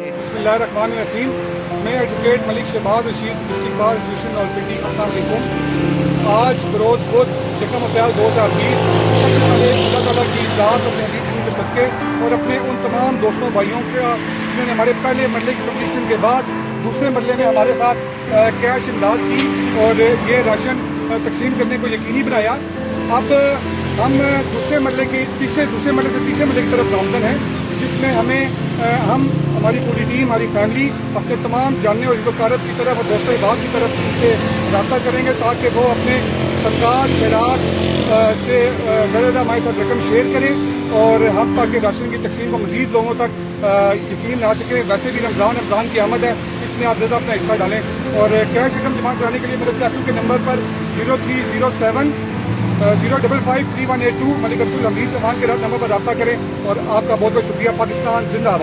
बिस्मिल्लाहिर्रहमानिर्रहीम। मैं advocate Malik Shahbaz Rashid, district bar association Rawalpindi. अस्सलाम वालेकुम। आज बरोज़ बुध 1 अप्रैल 2020 सबसे पहले अल्लाह ताला की ज़ात अपने हबीब रसूल के सदक़े और अपने उन तमाम दोस्तों भाइयों का जिन्होंने हमारे पहले मरले की कंपटीशन के बाद दूसरे मरले में हमारे साथ कैश इमदाद की और ये राशन तकसीम करने को यकीनी बनाया। अब हम दूसरे मरले से तीसरे मरले की तरफ गामजन हैं, जिसमें हम हमारी पूरी टीम, हमारी फैमिली अपने तमाम जानने और इज़्ज़ोकारब की तरफ और दोस्तों अहबाब की तरफ उनसे रब्ता करेंगे ताकि वो अपने सरकार खैरात से ज़्यादा हमारे साथ रकम शेयर करें और हम ताकि राशन की तकसीम को मज़ीद लोगों तक यकीन ला सकें। वैसे भी रमज़ान की आमद है, इसमें आप ज़्यादा अपना हिस्सा डालें। और कैश रकम जमा कराने के लिए मेरे चाचू के नंबर पर 0307 0553182 मलिक अब्दुल हमीद रहमान के नंबर पर रब्ता करें। और आपका बहुत बहुत शुक्रिया। पाकिस्तान जिंदाबाद।